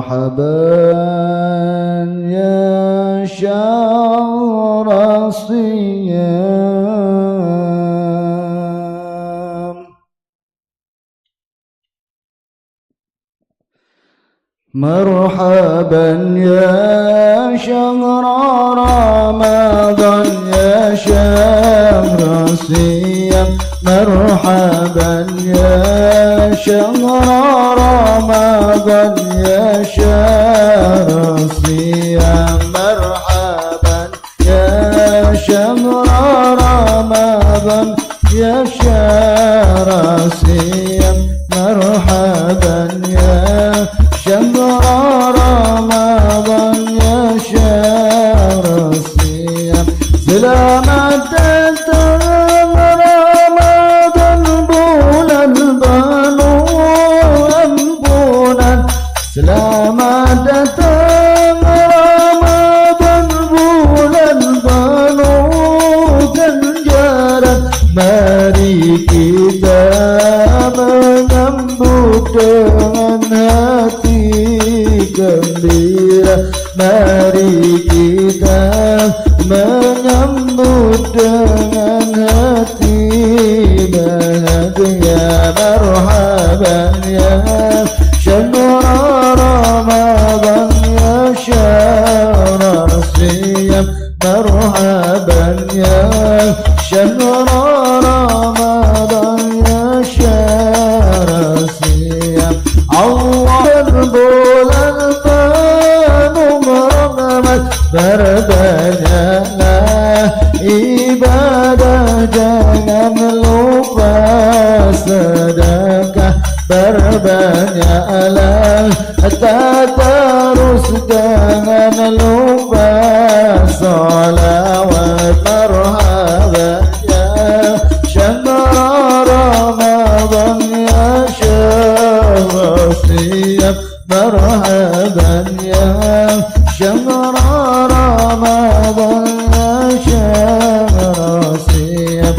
marhaban ya syahr siyam. Marhaban ya syahr Ramadan ya syahr siyam. Marhaban ya syahr Ramadan ya syahr siyam. Marhaban ya syahr Ramadan ya syahr siyam. Marhaban ya syahr Ramadan ya syahr siyam. Selamat datang Ramadan, bulan penuh ampunan. Selamat datang Ramadan, bulan penuh ganjaran. Mari kita menyambut dengan hati gembira. Mari kita menyambut dengan hati bahagia. Marhaban ya syahr Ramadan ya syahr siyam. Marhaban ya syahr Ramadan ya syahr siyam. Allah berbulan penuh rahmat, berbanyaklah ibadah, jangan lupa sedekah. Berbanyaklah tadarus, jangan lupa salawat. Marhaban ya syahr Ramadan ya syahr siyam. Marhaban ya syahr Ramadan ya syahr siyam.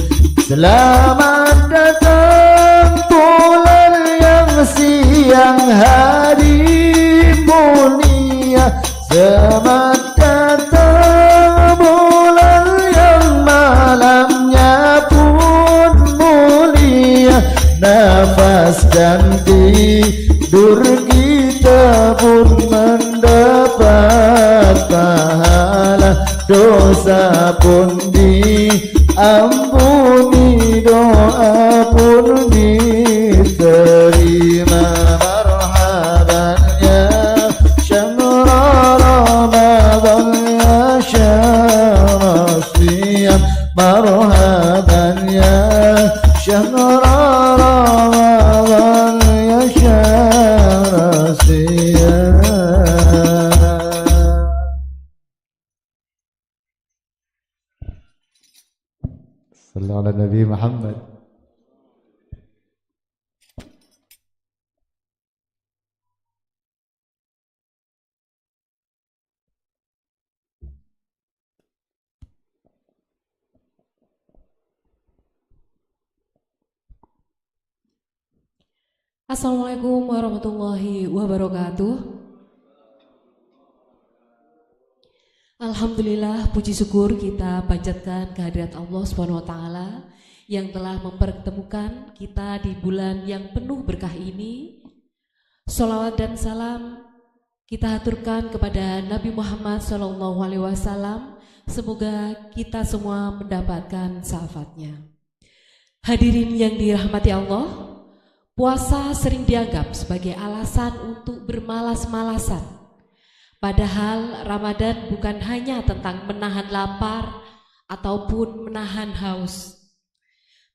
Selamat datang bulan yang siang hari mulia. Selamat datang bulan yang malamnya pun mulia. Nafas dan tidur kita pun mendapat pahala. Dosa pun diampuni, doa pun diterima. Marhaban ya syahr Ramadan ya syahr siyam. Marhaban ya syahr Ramadan ya syahr siyam. Sallallahu ala Nabi Muhammad. Assalamualaikum warahmatullahi wabarakatuh. Alhamdulillah, puji syukur kita panjatkan kehadirat Allah Subhanahu wa taala yang telah mempertemukan kita di bulan yang penuh berkah ini. Sholawat dan salam kita haturkan kepada Nabi Muhammad SAW. Semoga kita semua mendapatkan syafaatnya. Hadirin yang dirahmati Allah, puasa sering dianggap sebagai alasan untuk bermalas-malasan. Padahal Ramadan bukan hanya tentang menahan lapar ataupun menahan haus,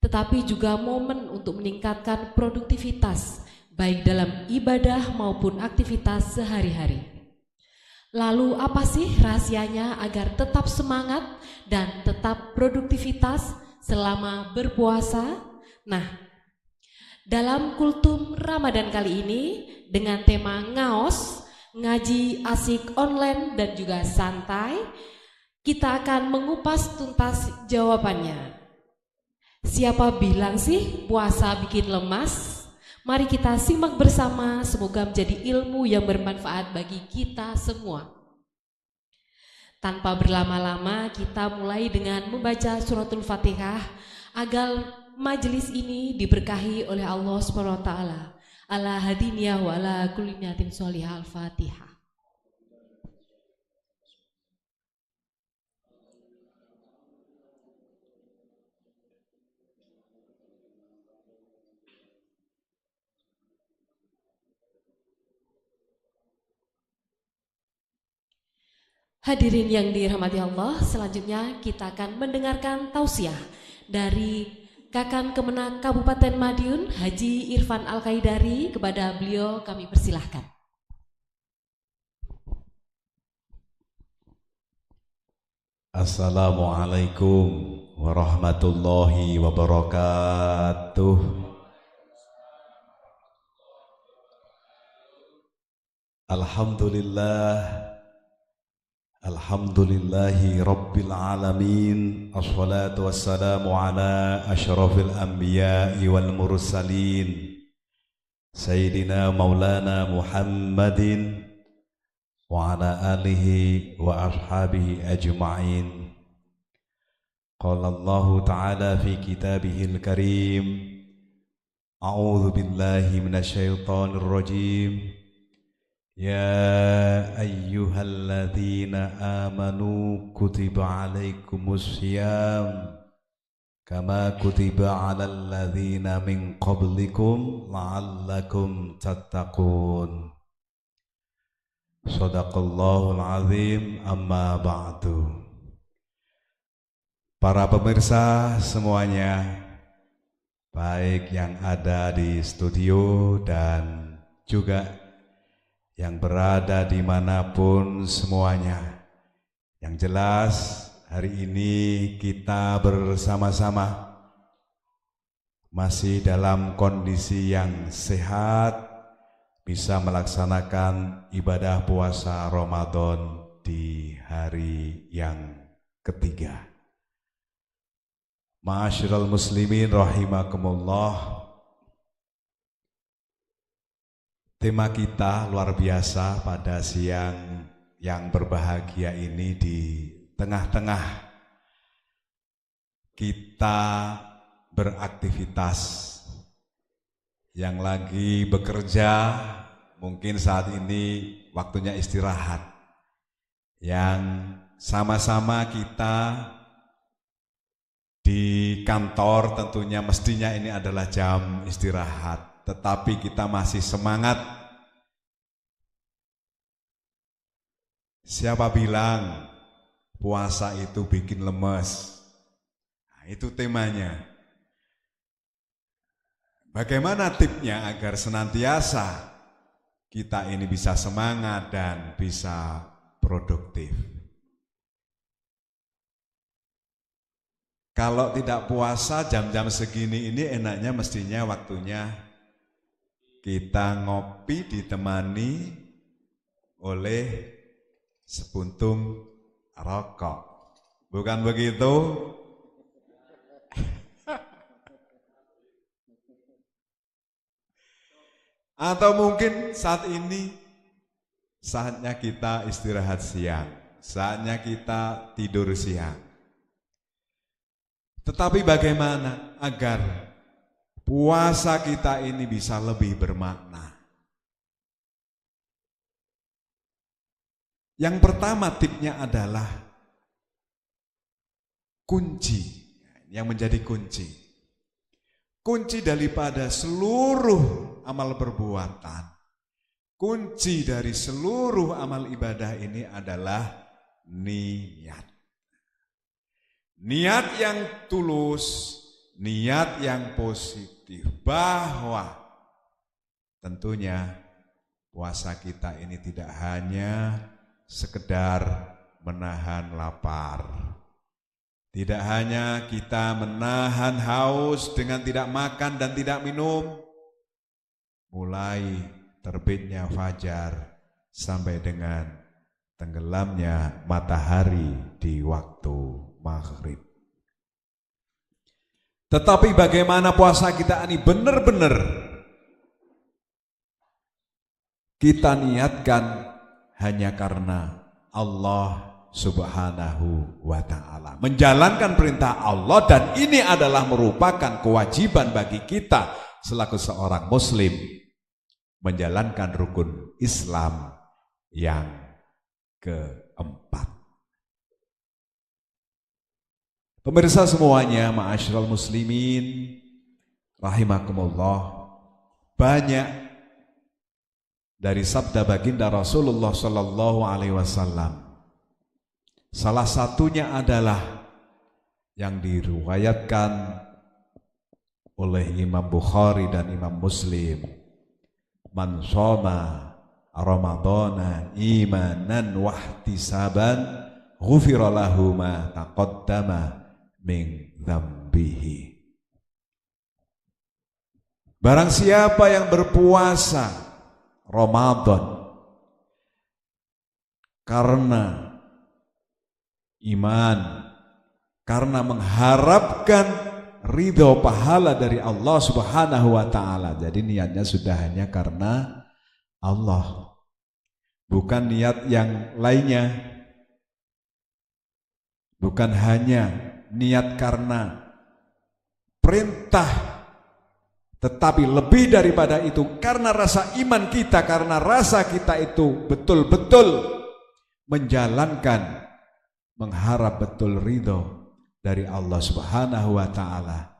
tetapi juga momen untuk meningkatkan produktivitas baik dalam ibadah maupun aktivitas sehari-hari. Lalu apa sih rahasianya agar tetap semangat dan tetap produktivitas selama berpuasa? Nah, dalam kultum Ramadan kali ini dengan tema ngaos, ngaji asik online dan juga santai, kita akan mengupas tuntas jawabannya. Siapa bilang sih puasa bikin lemas? Mari kita simak bersama, semoga menjadi ilmu yang bermanfaat bagi kita semua. Tanpa berlama-lama, kita mulai dengan membaca suratul Fatihah agar majelis ini diberkahi oleh Allah SWT. Ala hadiniyah wa ala kulli niyatin sholihah. Al-Fatihah. Hadirin yang dirahmati Allah, selanjutnya kita akan mendengarkan tausiah dari Kakan Kemenak Kabupaten Madiun, Haji Irfan Al-Qaidari. Kepada beliau kami persilahkan. Assalamualaikum warahmatullahi wabarakatuh. Alhamdulillahi Rabbil Alamin. Assalatu wassalamu ala ashrafil anbiya'i wal mursalin Sayyidina Maulana Muhammadin wa ala alihi wa ashabihi ajma'in. Qala Allah ta'ala fi kitabihil karim, a'udzu billahi minasyaitonir rajim. Ya ayyuhalladzina amanu kutiba alaikumus syiyam kama kutiba alal ladzina min qablikum la'allakum tattaqun. Shadaqallahul azim. Amma ba'du. Para pemirsa semuanya, baik yang ada di studio dan juga yang berada dimanapun semuanya. Yang jelas hari ini kita bersama-sama masih dalam kondisi yang sehat, bisa melaksanakan ibadah puasa Ramadan di hari yang ketiga. Ma'asyiral muslimin rahimakumullah. Tema kita luar biasa pada siang yang berbahagia ini. Di tengah-tengah kita beraktivitas, yang lagi bekerja mungkin saat ini waktunya istirahat, yang sama-sama kita di kantor tentunya mestinya ini adalah jam istirahat, tetapi kita masih semangat. Siapa bilang puasa itu bikin lemes? Nah, itu temanya. Bagaimana tipnya agar senantiasa kita ini bisa semangat dan bisa produktif? Kalau tidak puasa jam-jam segini ini enaknya mestinya waktunya kita ngopi ditemani oleh sepuntung rokok. Bukan begitu? Atau mungkin saat ini saatnya kita istirahat siang, saatnya kita tidur siang. Tetapi bagaimana agar puasa kita ini bisa lebih bermakna? Yang pertama tipnya adalah kunci, yang menjadi kunci. Kunci daripada seluruh amal perbuatan, kunci dari seluruh amal ibadah ini adalah niat. Niat yang tulus, niat yang positif, bahwa tentunya puasa kita ini tidak hanya sekedar menahan lapar, tidak hanya kita menahan haus dengan tidak makan dan tidak minum, mulai terbitnya fajar sampai dengan tenggelamnya matahari di waktu maghrib. Tetapi bagaimana puasa kita ini benar-benar kita niatkan hanya karena Allah Subhanahu wa ta'ala, menjalankan perintah Allah, dan ini adalah merupakan kewajiban bagi kita selaku seorang muslim, menjalankan rukun Islam yang keempat. Pemirsa semuanya, ma'asyiral muslimin rahimakumullah, banyak dari sabda baginda Rasulullah sallallahu alaihi wasallam. Salah satunya adalah yang diriwayatkan oleh Imam Bukhari dan Imam Muslim. Man shoma Ramadhana imanan wahtisaban ghufira lahu ma taqaddama min dzambihi. Barang siapa yang berpuasa Ramadan karena iman, karena mengharapkan ridho pahala dari Allah Subhanahu wa ta'ala. Jadi niatnya sudah hanya karena Allah, bukan niat yang lainnya, bukan hanya niat karena perintah, tetapi lebih daripada itu karena rasa iman kita, karena rasa kita itu betul-betul menjalankan, mengharap betul ridho dari Allah Subhanahu wa ta'ala.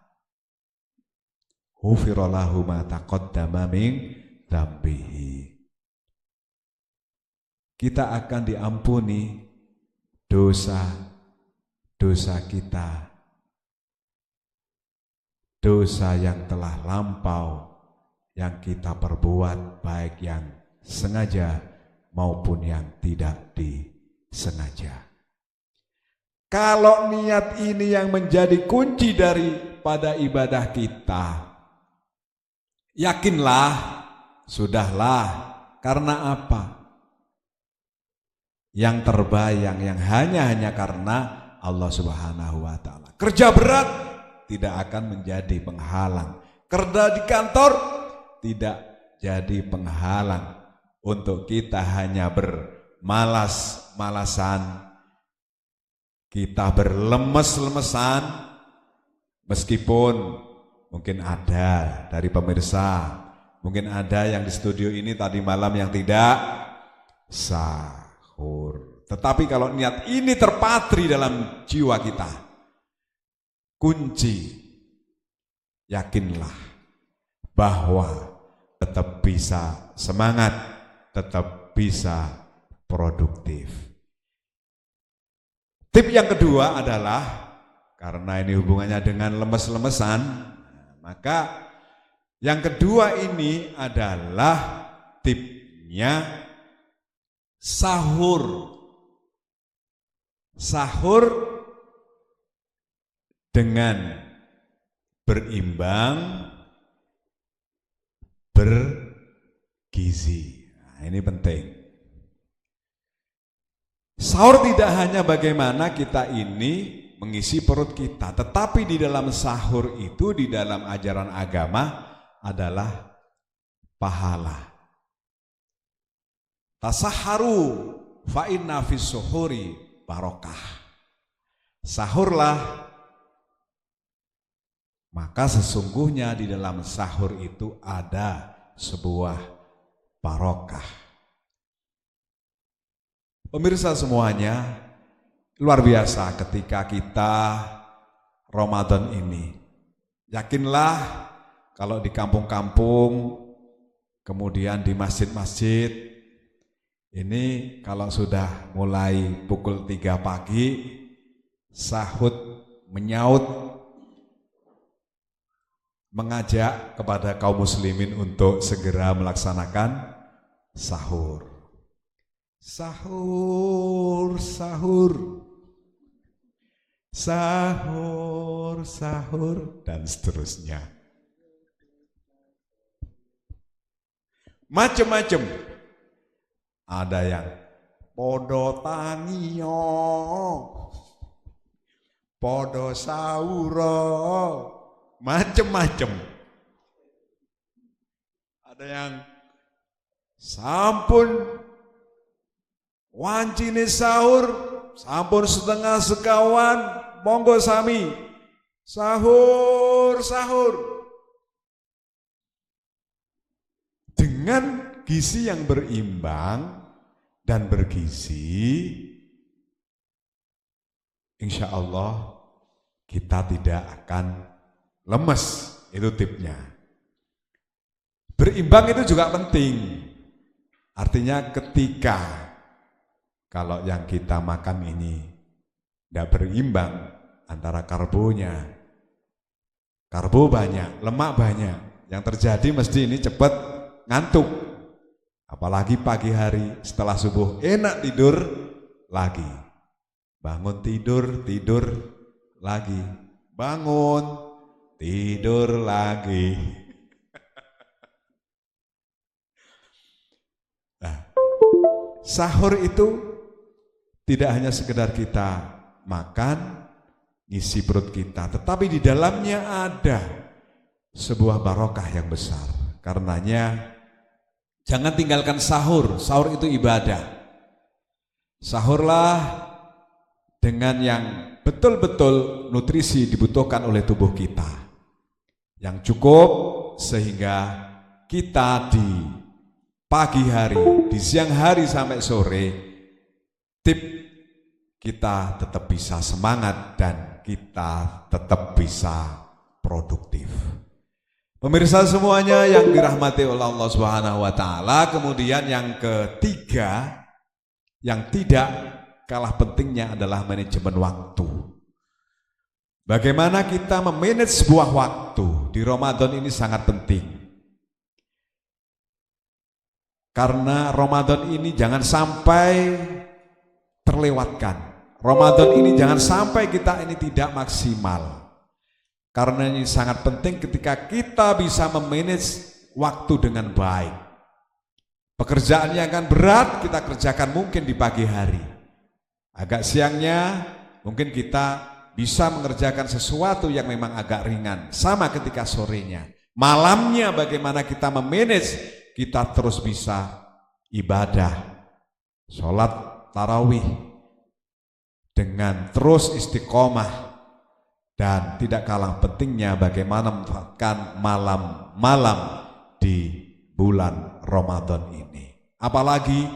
Ghufira lahu ma taqaddama min dzambihi. Kita akan diampuni dosa kita, dosa yang telah lampau yang kita perbuat, baik yang sengaja maupun yang tidak disengaja. Kalau niat ini yang menjadi kunci daripada ibadah kita, yakinlah, sudahlah. Karena apa? Yang terbayang, yang hanya karena Allah Subhanahu wa ta'ala. Kerja berat tidak akan menjadi penghalang. Kerja di kantor tidak jadi penghalang untuk kita hanya bermalas-malasan, kita berlemes-lemesan, meskipun mungkin ada dari pemirsa, mungkin ada yang di studio ini tadi malam yang tidak sahur. Tetapi kalau niat ini terpatri dalam jiwa kita, kunci, yakinlah bahwa tetap bisa semangat, tetap bisa produktif. Tip yang kedua adalah, karena ini hubungannya dengan lemes-lemesan, maka yang kedua ini adalah tipnya sahur. Sahur dengan berimbang, bergizi. Nah, ini penting. Sahur tidak hanya bagaimana kita ini mengisi perut kita, tetapi di dalam sahur itu, di dalam ajaran agama adalah pahala. Tasahharu fa inna fis suhuri barokah. Sahurlah, maka sesungguhnya di dalam sahur itu ada sebuah barokah. Pemirsa semuanya, luar biasa ketika kita Ramadan ini. Yakinlah kalau di kampung-kampung, kemudian di masjid-masjid, ini kalau sudah mulai pukul 3 pagi, sahut menyaut, mengajak kepada kaum muslimin untuk segera melaksanakan sahur. Sahur, sahur, sahur, sahur, dan seterusnya. Macam-macam. Ada yang podo tangiyo, podo sauro, macam-macam. Ada yang sampun wancine sahur, sampun setengah sekawan, monggo sami sahur dengan gizi yang berimbang dan bergizi. Insya Allah kita tidak akan lemes, itu tipnya. Berimbang itu juga penting. Artinya ketika kalau yang kita makan ini tidak berimbang antara karbonya, karbo banyak, lemak banyak, yang terjadi mesti ini cepat ngantuk. Apalagi pagi hari setelah subuh enak tidur lagi. Bangun tidur lagi. Bangun tidur lagi. Nah, sahur itu tidak hanya sekedar kita makan, ngisi perut kita, tetapi di dalamnya ada sebuah barokah yang besar. Karenanya jangan tinggalkan sahur. Sahur itu ibadah. Sahurlah dengan yang betul-betul nutrisi dibutuhkan oleh tubuh kita, yang cukup sehingga kita di pagi hari, di siang hari sampai sore, tip kita tetap bisa semangat dan kita tetap bisa produktif. Pemirsa semuanya yang dirahmati oleh Allah Subhanahu wa taala, kemudian yang ketiga yang tidak kalah pentingnya adalah manajemen waktu. Bagaimana kita memanage sebuah waktu di Ramadan ini sangat penting. Karena Ramadan ini jangan sampai terlewatkan. Ramadan ini jangan sampai kita ini tidak maksimal. Karena ini sangat penting ketika kita bisa memanage waktu dengan baik. Pekerjaan yang akan berat kita kerjakan mungkin di pagi hari. Agak siangnya mungkin kita bisa mengerjakan sesuatu yang memang agak ringan. Sama ketika sorenya. Malamnya bagaimana kita memanage, kita terus bisa ibadah. Sholat tarawih dengan terus istiqomah. Dan tidak kalah pentingnya bagaimana memanfaatkan malam-malam di bulan Ramadan ini. Apalagi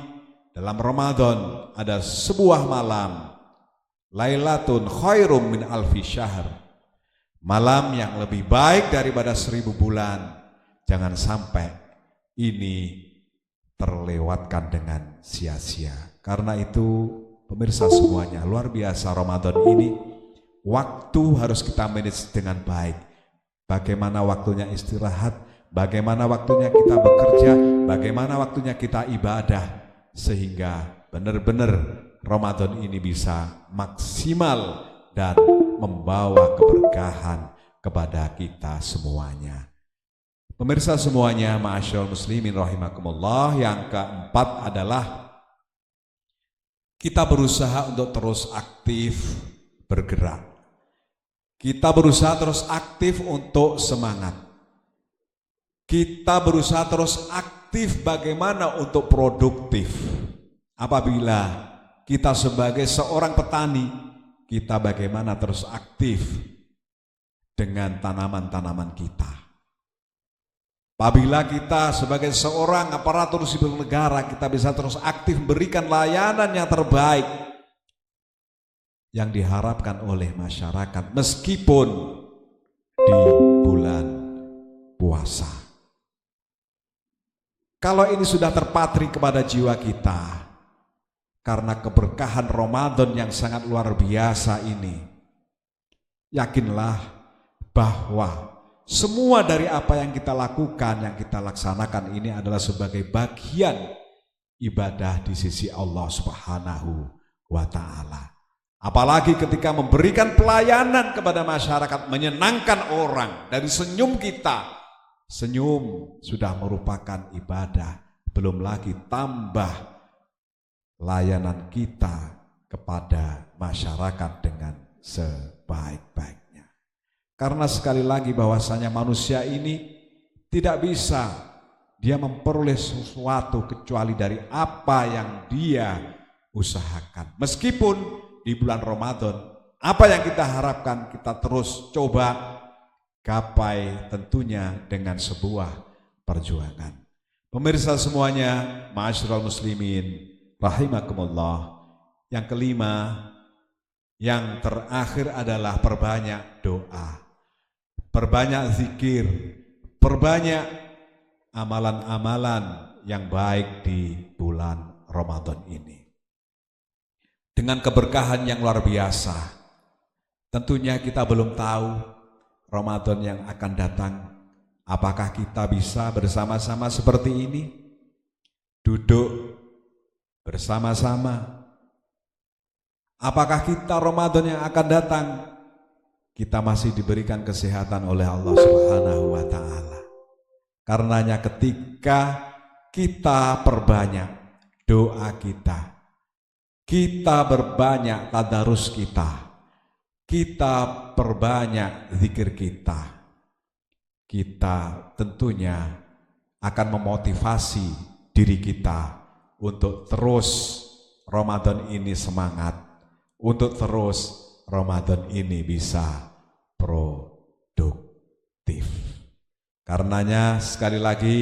dalam Ramadan ada sebuah malam, Lailatun khairum min alfi syahr. Malam yang lebih baik daripada 1000 bulan. Jangan sampai ini terlewatkan dengan sia-sia. Karena itu pemirsa semuanya, luar biasa Ramadan ini. Waktu harus kita manage dengan baik. Bagaimana waktunya istirahat, bagaimana waktunya kita bekerja, bagaimana waktunya kita ibadah, sehingga benar-benar Ramadan ini bisa maksimal dan membawa keberkahan kepada kita semuanya. Pemirsa semuanya, ma'asyiral muslimin rahimakumullah, yang keempat adalah kita berusaha untuk terus aktif bergerak. Kita berusaha terus aktif untuk semangat. Kita berusaha terus aktif bagaimana untuk produktif. Apabila kita sebagai seorang petani, kita bagaimana terus aktif dengan tanaman-tanaman kita. Apabila kita sebagai seorang aparatur sipil negara, kita bisa terus aktif memberikan layanan yang terbaik yang diharapkan oleh masyarakat meskipun di bulan puasa. Kalau ini sudah terpatri kepada jiwa kita karena keberkahan Ramadan yang sangat luar biasa ini, yakinlah bahwa semua dari apa yang kita lakukan, yang kita laksanakan ini adalah sebagai bagian ibadah di sisi Allah Subhanahu wa ta'ala. Apalagi ketika memberikan pelayanan kepada masyarakat, menyenangkan orang dari senyum kita. Senyum sudah merupakan ibadah, belum lagi tambah layanan kita kepada masyarakat dengan sebaik-baiknya. Karena sekali lagi bahwasanya manusia ini tidak bisa dia memperoleh sesuatu kecuali dari apa yang dia usahakan. Meskipun di bulan Ramadan, apa yang kita harapkan kita terus coba gapai tentunya dengan sebuah perjuangan. Pemirsa semuanya, ma'asyiral muslimin, rahimakumullah. Yang kelima, yang terakhir adalah perbanyak doa, perbanyak zikir, perbanyak amalan-amalan yang baik di bulan Ramadan ini. Dengan keberkahan yang luar biasa, tentunya kita belum tahu Ramadan yang akan datang. Apakah kita bisa bersama-sama seperti ini? Duduk bersama-sama. Apakah kita Ramadan yang akan datang, kita masih diberikan kesehatan oleh Allah Subhanahu wa ta'ala. Karenanya ketika kita perbanyak doa kita berbanyak tadarus kita perbanyak zikir kita tentunya akan memotivasi diri kita untuk terus Ramadan ini semangat, untuk terus Ramadan ini bisa produktif. Karenanya sekali lagi,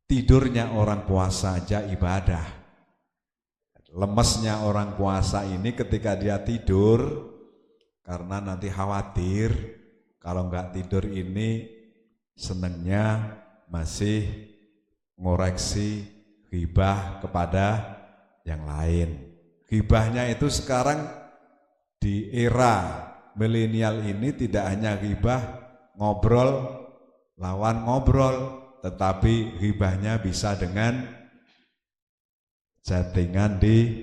tidurnya orang puasa aja ibadah. Lemesnya orang puasa ini ketika dia tidur, karena nanti khawatir kalau nggak tidur ini senengnya masih ngoreksi ghibah kepada yang lain. Ghibahnya itu sekarang di era milenial ini tidak hanya ghibah ngobrol lawan ngobrol, tetapi ghibahnya bisa dengan chattingan di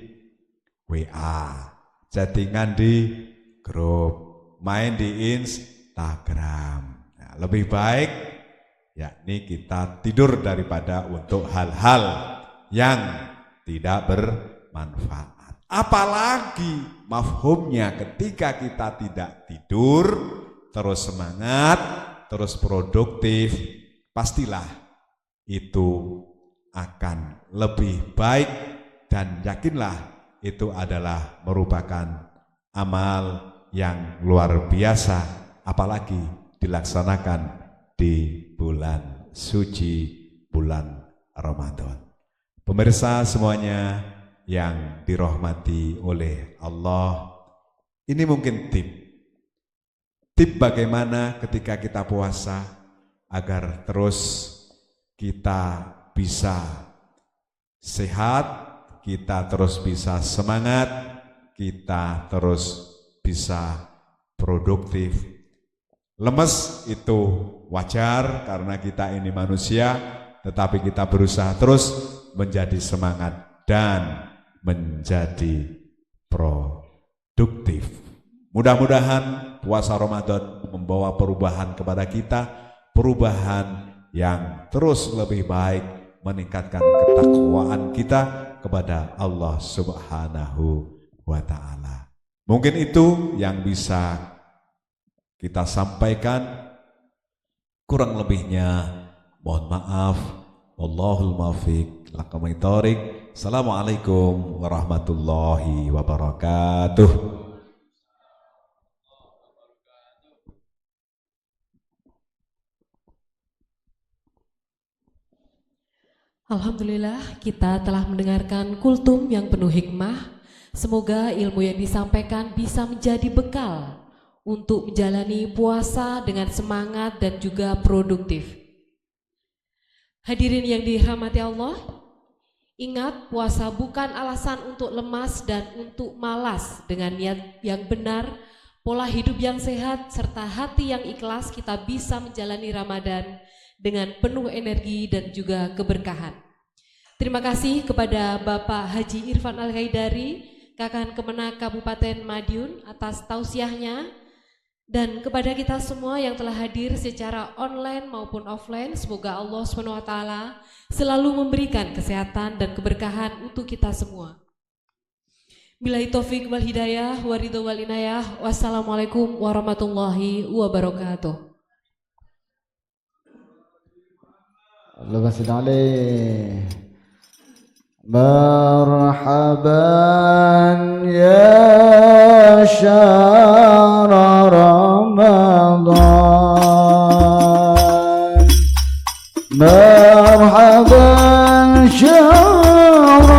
WA, chattingan di grup, main di Instagram. Nah, lebih baik yakni kita tidur daripada untuk hal-hal yang tidak bermanfaat. Apalagi mafhumnya ketika kita tidak tidur, terus semangat, terus produktif, pastilah itu akan lebih baik dan yakinlah itu adalah merupakan amal yang luar biasa, apalagi dilaksanakan di bulan suci, bulan Ramadan. Pemirsa semuanya yang dirahmati oleh Allah, ini mungkin tip bagaimana ketika kita puasa agar terus kita bisa sehat, kita terus bisa semangat, kita terus bisa produktif. Lemes itu wajar karena kita ini manusia, tetapi kita berusaha terus menjadi semangat dan menjadi produktif. Mudah-mudahan puasa Ramadan membawa perubahan kepada kita, perubahan yang terus lebih baik, meningkatkan ketakwaan kita kepada Allah Subhanahu wa ta'ala. Mungkin itu yang bisa kita sampaikan, kurang lebihnya mohon maaf. Wallahul muwaffiq laqomit thoriq. Assalamualaikum warahmatullahi wabarakatuh. Alhamdulillah, kita telah mendengarkan kultum yang penuh hikmah. Semoga ilmu yang disampaikan bisa menjadi bekal untuk menjalani puasa dengan semangat dan juga produktif. Hadirin yang dirahmati Allah, ingat puasa bukan alasan untuk lemas dan untuk malas. Dengan niat yang benar, pola hidup yang sehat, serta hati yang ikhlas, kita bisa menjalani Ramadan dengan penuh energi dan juga keberkahan. Terima kasih kepada Bapak Haji Irfan Al-Haidari, Kakang Kemenak Kabupaten Madiun atas tausiahnya, dan kepada kita semua yang telah hadir secara online maupun offline. Semoga Allah SWT selalu memberikan kesehatan dan keberkahan untuk kita semua. Billahi taufik wal hidayah wa ridho wal inayah. Wassalamualaikum warahmatullahi wabarakatuh. lepasin عليه مرحبا يا شهر رمضان مرحبا شهر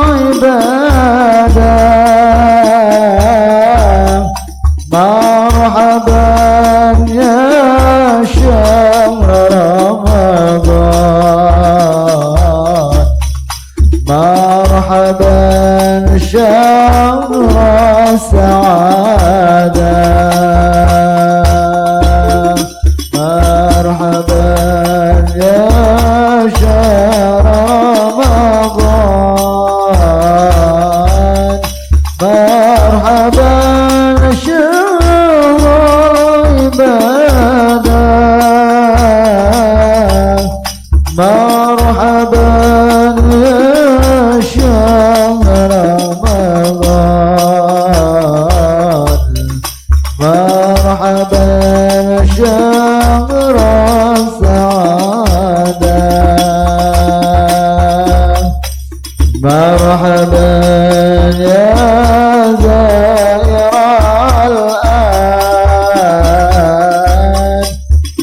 عبادة مرحبا يا شهر رمضان مرحبا شهر السعادة مرحبا يا شهر رمضان مرحبا شهر عبادة مرحبا يا شهر رمضان مرحبا شهر السعادة مرحبا يا زائر الآن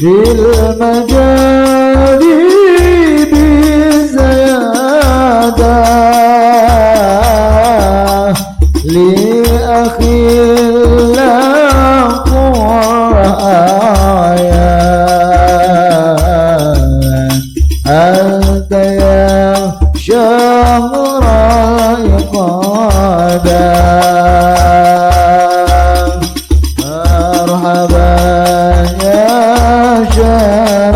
بالمجال بزيادة لأخي الله قرآن أنت يا شهر الإقامة مرحبا يا شهر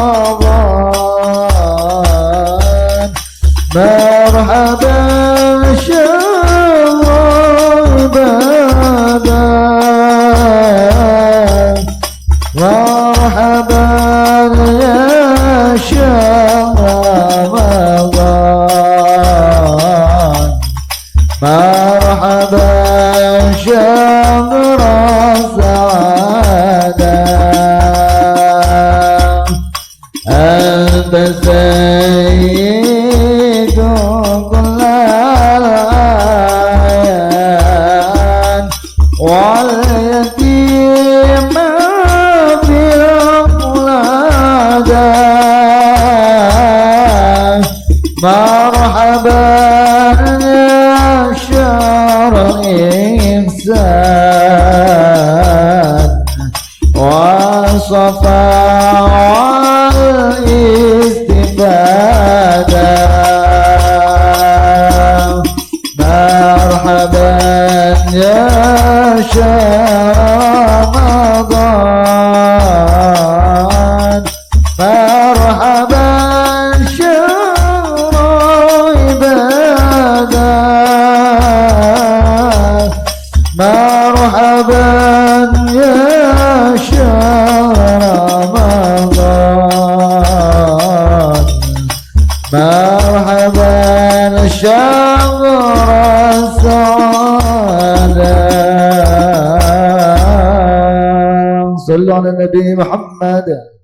رمضان مرحبا شهر عبادة مرحبا يا شهر رمضان مرحبا شهر السعادة أنت سيد كل الأعيان واليتيم في الأولاد مرحبا يا شهر الإنسان والصفاء والاستفادة مرحبا يا شهر رمضان مرحبا شهر عبادة مرحبا يا شهر رمضان مرحبا شهر السعادة صلوا على النبي محمد.